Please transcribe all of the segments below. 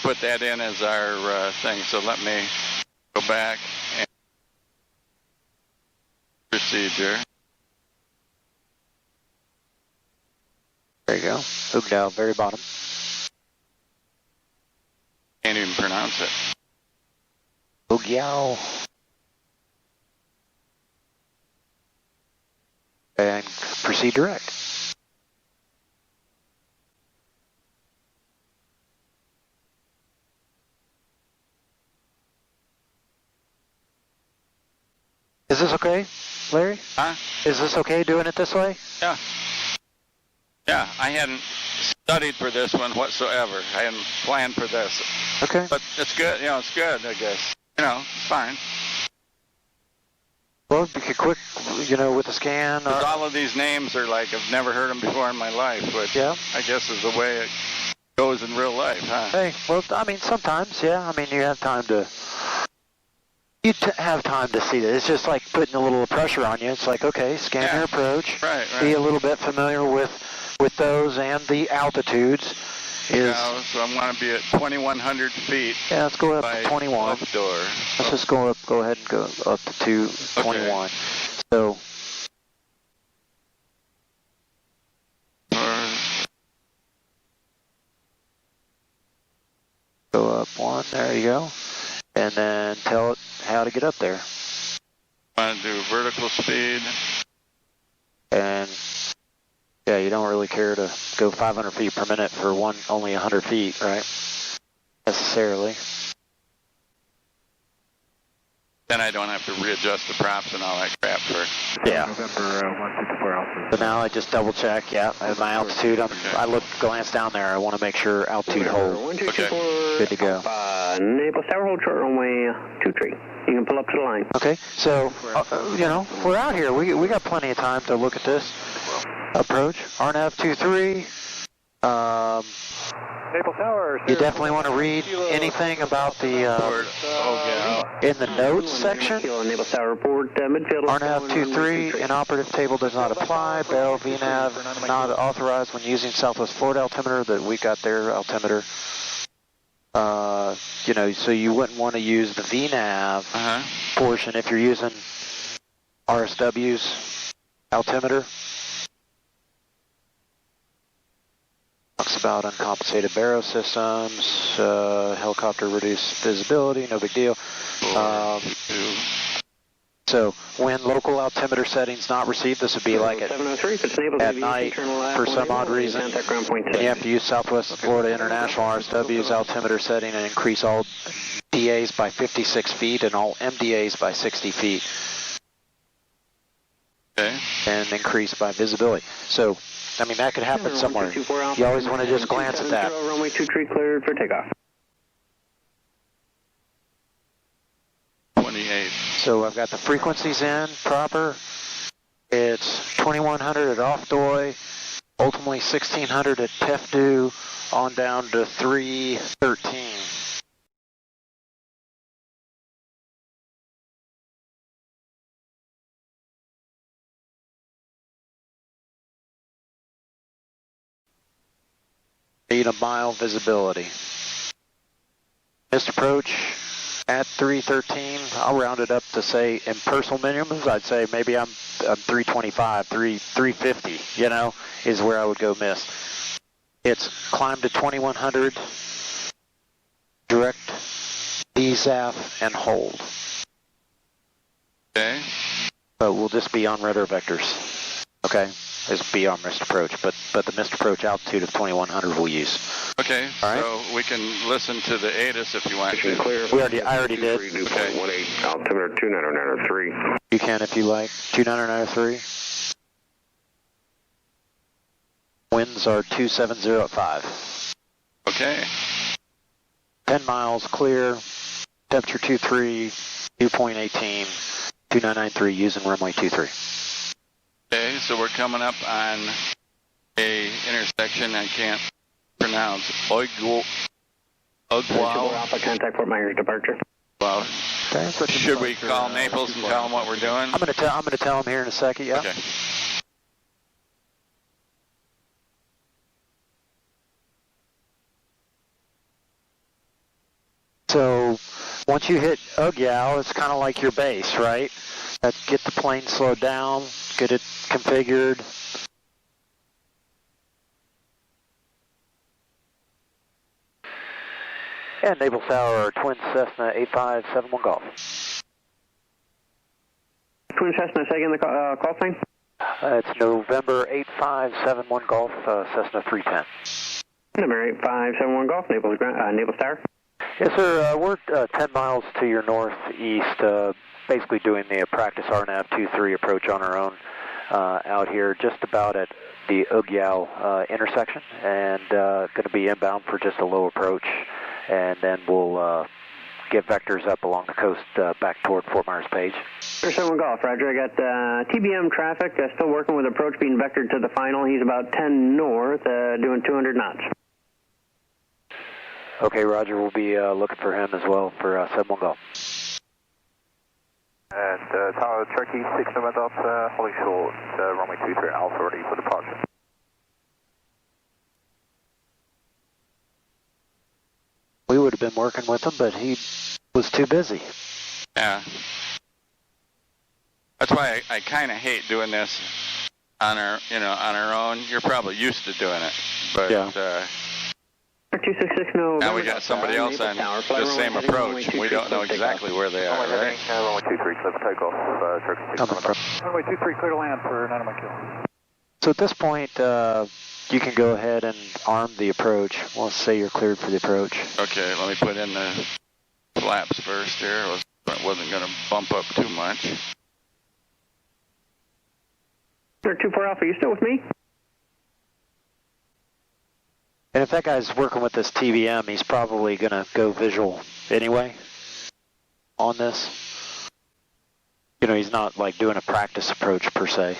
didn't put that in as our thing, so let me go back and procedure. There you go. Ugdal, very bottom. Can't even pronounce it. Ugyao. And proceed direct. Is this okay, Larry? Huh? Is this okay doing it this way? Yeah. Yeah, I hadn't studied for this one whatsoever. I hadn't planned for this. Okay. But it's good, it's good, I guess. It's fine. Well, you could quick, with the scan. Because all of these names are like, I've never heard them before in my life, which I guess is the way it goes in real life, huh? Hey, well, sometimes, yeah. You have time to... have time to see that. It's just like putting a little pressure on you. It's like, okay, scan your approach. Right. Be a little bit familiar with those and the altitudes. So I want to be at 2,100 feet. Yeah, let's go up to 21. Door. Let's just go ahead and go up to 21. Okay. So. Go up one, there you go. And then tell it how to get up there. I want to do vertical speed. And yeah, you don't really care to go 500 feet per minute for only 100 feet, right? Necessarily. Then I don't have to readjust the props and all that crap for. Yeah. November 154 Alpha. So now I just double check. Yeah, I have my altitude. Glance down there. I want to make sure altitude holds. Okay. Good to go. Naples Tower, hold short runway 23. You can pull up to the line. Okay. So we're out here. We got plenty of time to look at this approach. RNAV 23. Naples Tower. You definitely want to read anything about the in the notes section. Naples Tower report midfield. RNAV 23 inoperative table does not apply. Bell VNAV not authorized when using Southwest Florida altimeter. That we got their altimeter. So you wouldn't want to use the VNAV portion if you're using RSW's altimeter. Talks about uncompensated baro systems, helicopter reduced visibility, no big deal. So when local altimeter settings not received, this would be like at night for some odd reason. You have to use Southwest Florida International RSW's altimeter setting and increase all DAs by 56 feet and all MDAs by 60 feet. Okay. And increase by visibility. So, that could happen somewhere. You always want to just glance at that. Runway 23 cleared for takeoff. 28. So I've got the frequencies in proper. It's 2100 at Off-Doy, ultimately 1600 at TEFDU, on down to 313. Need a mile visibility. Missed approach at 313. I'll round it up to say in personal minimums. I'd say maybe I'm 325, 350. Is where I would go miss. It's climbed to 2100. Direct DZAF and hold. Okay. But we'll just be on radar vectors. Okay. Is be on missed approach, but the missed approach altitude of 2100 we'll use. Okay, all right? So we can listen to the ATIS if you want to. I already did. Okay. 18, altimeter 29903. You can if you like. 29903. Winds are 270 at 5. Okay. 10 miles clear. Temperature 23, dew point 18, 2993 using runway 23. Okay, so we're coming up on a intersection I can't pronounce. Ugwal. Alpha contact Fort Myers departure. Well, Okay. should we call Naples and tell them what we're doing? I'm gonna tell them here in a second. Yeah. Okay. once you hit Ugyao, it's kind of like your base, right? Get the plane slowed down, get it configured. And Naples Tower, Twin Cessna 8571 Golf. Twin Cessna, say again the call sign? It's November 8571 Golf, Cessna 310. Number 8571 Golf, Naples Tower. Yes, sir. We're 10 miles to your northeast, basically doing the practice RNAV 23 approach on our own out here, just about at the Ugyao intersection, and going to be inbound for just a low approach, and then we'll get vectors up along the coast back toward Fort Myers Page. 71 Golf, Roger. I got TBM traffic, still working with approach being vectored to the final. He's about 10 north, doing 200 knots. Okay, Roger. We'll be looking for him as well for 71 Golf. And Tower Turkey, 6 November Delta, Holly Short, runway 23 Alpha ready for departure. We would have been working with him, but he was too busy. Yeah. That's why I kind of hate doing this on our own. You're probably used to doing it, but yeah. 266 November. Now we got somebody else on the same approach. We don't know exactly where they are, right? Runway 23, clear for takeoff. Turkey 6 November. Runway 23, clear to land for 9 Mike Kilo. So at this point, you can go ahead and arm the approach. We'll say you're cleared for the approach. Okay, let me put in the flaps first here. Wasn't going to bump up too much. 24 Alpha, you still with me? And if that guy's working with this TVM, he's probably going to go visual anyway on this. You know, he's not like doing a practice approach per se.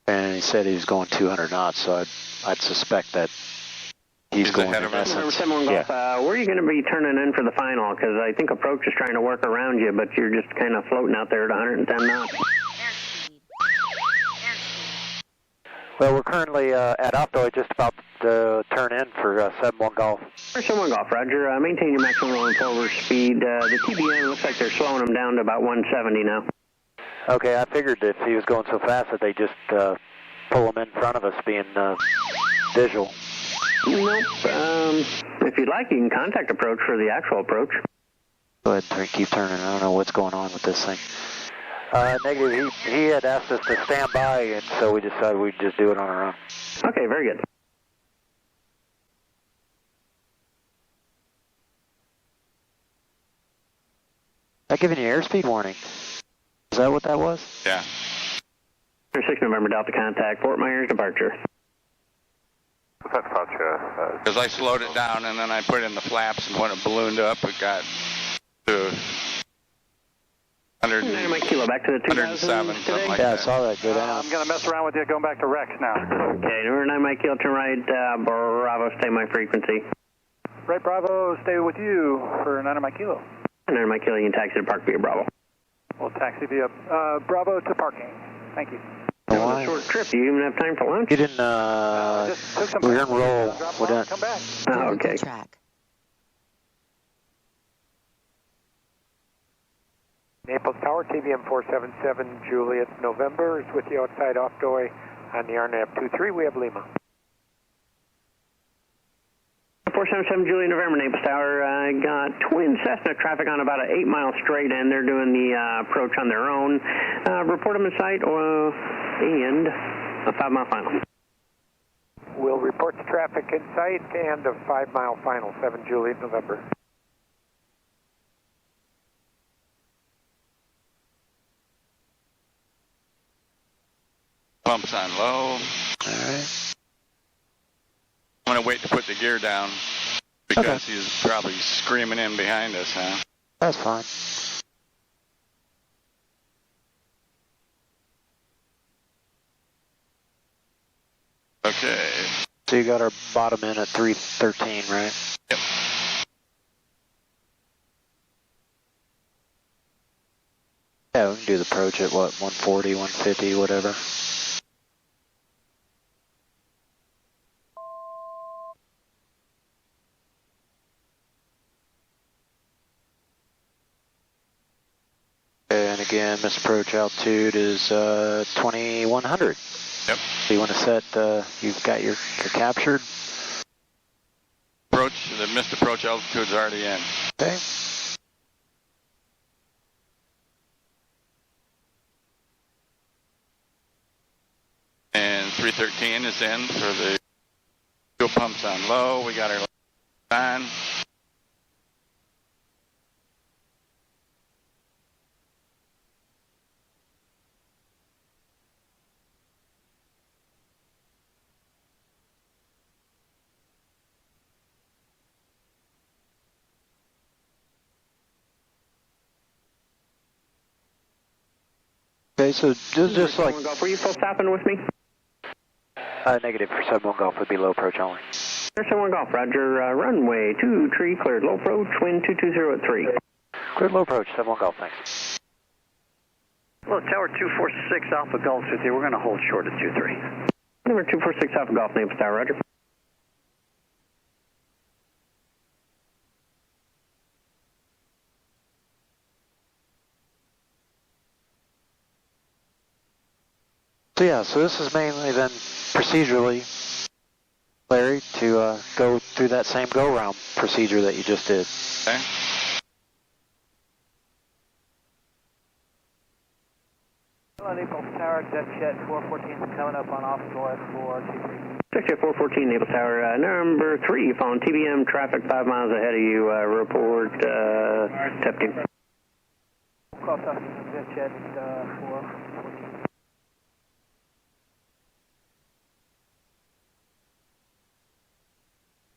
And he said he was going 200 knots, so I'd suspect that he's going ahead in of us. essence. Golf, Yeah. where are you going to be turning in for the final? Because I think approach is trying to work around you, but you're just kind of floating out there at 110 knots. Well, we're currently at Optoid, just about to turn in for 71 Golf. 71 Golf, Roger. Maintain your maximum rolling forward speed. The TBM looks like they're slowing them down to about 170 now. Okay, I figured if he was going so fast that they just pull him in front of us being visual. Nope. If you'd like, you can contact approach for the actual approach. Go ahead and keep turning. I don't know what's going on with this thing. Negative. He had asked us to stand by, and so we decided we'd just do it on our own. Okay, very good. That giving you airspeed warning? Is that what that was? Yeah. 6 November Delta contact, Fort Myers departure. Departure. Because I slowed it down and then I put in the flaps, and when it ballooned up, it got to 100, 9 Mike Kilo, back to the 107, something like Yeah, I that. saw that go down. I'm going to mess around with you, going back to Rex now. Okay, number 9 Mike Kilo, turn right, Bravo, stay my frequency. Right, Bravo, stay with you for 9 Mike Kilo. 9 Mike Kilo, you can taxi to Park via Bravo. We'll taxi via Bravo to parking. Thank you. That was a short trip. Do you even have time for lunch? You didn't, Just took some we're going to roll. We're done. Come back. Oh, okay. Track. Naples Tower, TVM 477 Juliet November is with you outside Ofdoy on the RNAV 23. We have Lima. 477 Juliet November, Naples Tower. Got Twin Cessna traffic on about an 8-mile straight, and they're doing the approach on their own. Report them in sight and a 5-mile final. We'll report the traffic in sight and a 5-mile final, 7 Juliet November. Pumps on low. All right. I'm going to wait to put the gear down because he's probably screaming in behind us, huh? That's fine. Okay. So you got our bottom in at 313, right? Yep. Yeah, we can do the approach at what, 140, 150, whatever. again, Missed Approach altitude is 2100. Yep. So you want to set, you've got your captured. Approach, the missed approach altitude's already in. Okay. And 313 is in for the fuel pumps on low. We got our on. Okay, so just like... Golf, were you full stopping with me? Negative for 71 Golf would be low approach only. 71 Golf, roger. Runway 23 cleared. Low approach, wind 220 at 3. Cleared low approach, 71 Golf, thanks. Hello, Tower 246 Alpha Golf with you. We're going to hold short at 23. Number 246 Alpha Golf, Naples Tower, roger. So yeah, so this is mainly then procedurally, Larry, to go through that same go-round procedure that you just did. Okay. Hello, Naples Tower, jet 414 coming up on off-door for T3. Section 414 Naples Tower, number 3, following TBM traffic 5 miles ahead of you, report, TEP team. Call jet 414.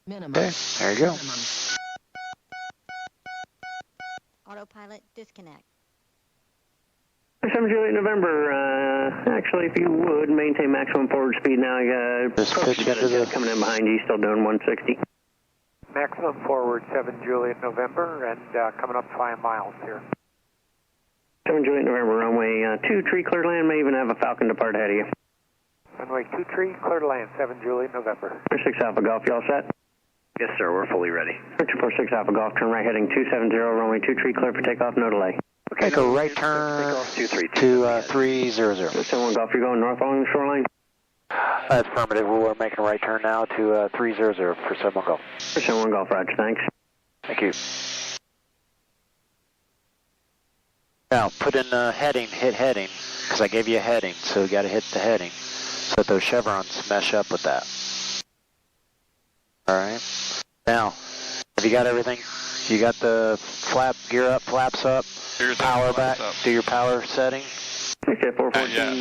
Minimum. Okay, there you go. Minimum. Autopilot disconnect. 7 Juliet November, actually, if you would, maintain maximum forward speed now. Just Approach, pitch you got into a jet the... coming in behind you, still doing 160. Maximum forward 7 Juliet November and coming up 5 miles here. 7 Juliet November, runway 23 clear land, may even have a Falcon depart ahead of you. Runway 23 clear to land, 7 Juliet November. 6 Alpha Golf, you all set? Yes, sir. We're fully ready. 246 Alpha Golf, turn right heading 270, runway 23 clear for takeoff, no delay. Okay, go right turn to 300. 71 Golf, you're going north along the shoreline? Affirmative, we're making a right turn now to 300 for 71 Golf. 71 Golf, roger, thanks. Thank you. Now, put in heading, hit heading, because I gave you a heading, so you got to hit the heading, so that those chevrons mesh up with that. Alright. Now, have you got everything? You got the flap, gear up, flaps up, power back, do your power setting? Okay, 414,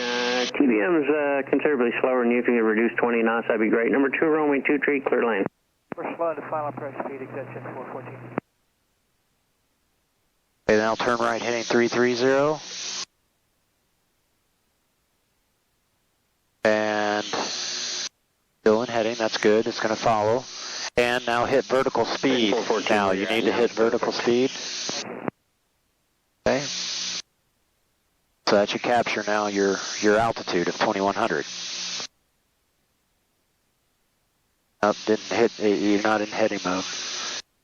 TBM's considerably slower than you. If you could reduce 20 knots, that'd be great. Number 2, runway 23, clear lane. We're slowing to final approach speed, exit jet 414. Okay, then I'll turn right heading 330. And still in heading, that's good, it's going to follow. And now hit vertical speed. Now you need to hit vertical speed. Okay. So that should capture now your altitude of 2100. Nope, didn't hit, you're not in heading mode.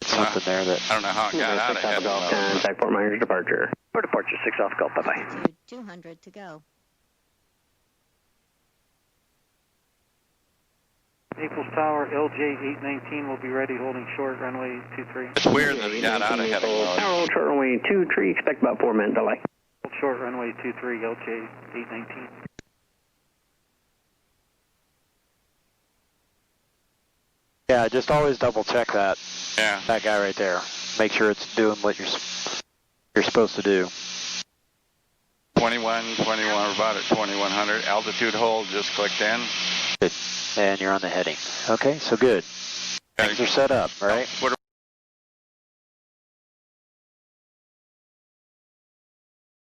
It's something there that... I don't know how it got out of heading mode. Contact Fort Myers departure. For departure, 6 Alpha Golf, bye-bye. Altitude 200 to go. Naples Tower, LJ 819 will be ready, holding short, runway 23. It's weird that it got out of heading mode. Tower, short runway 23, expect about 4-minute delay. Hold short, runway 23, LJ 819. Yeah, just always double check that. Yeah. That guy right there. Make sure it's doing what you're supposed to do. 21, we're about at 2100. Altitude hold just clicked in. Good. And you're on the heading. Okay, so good. Things are set up, right? What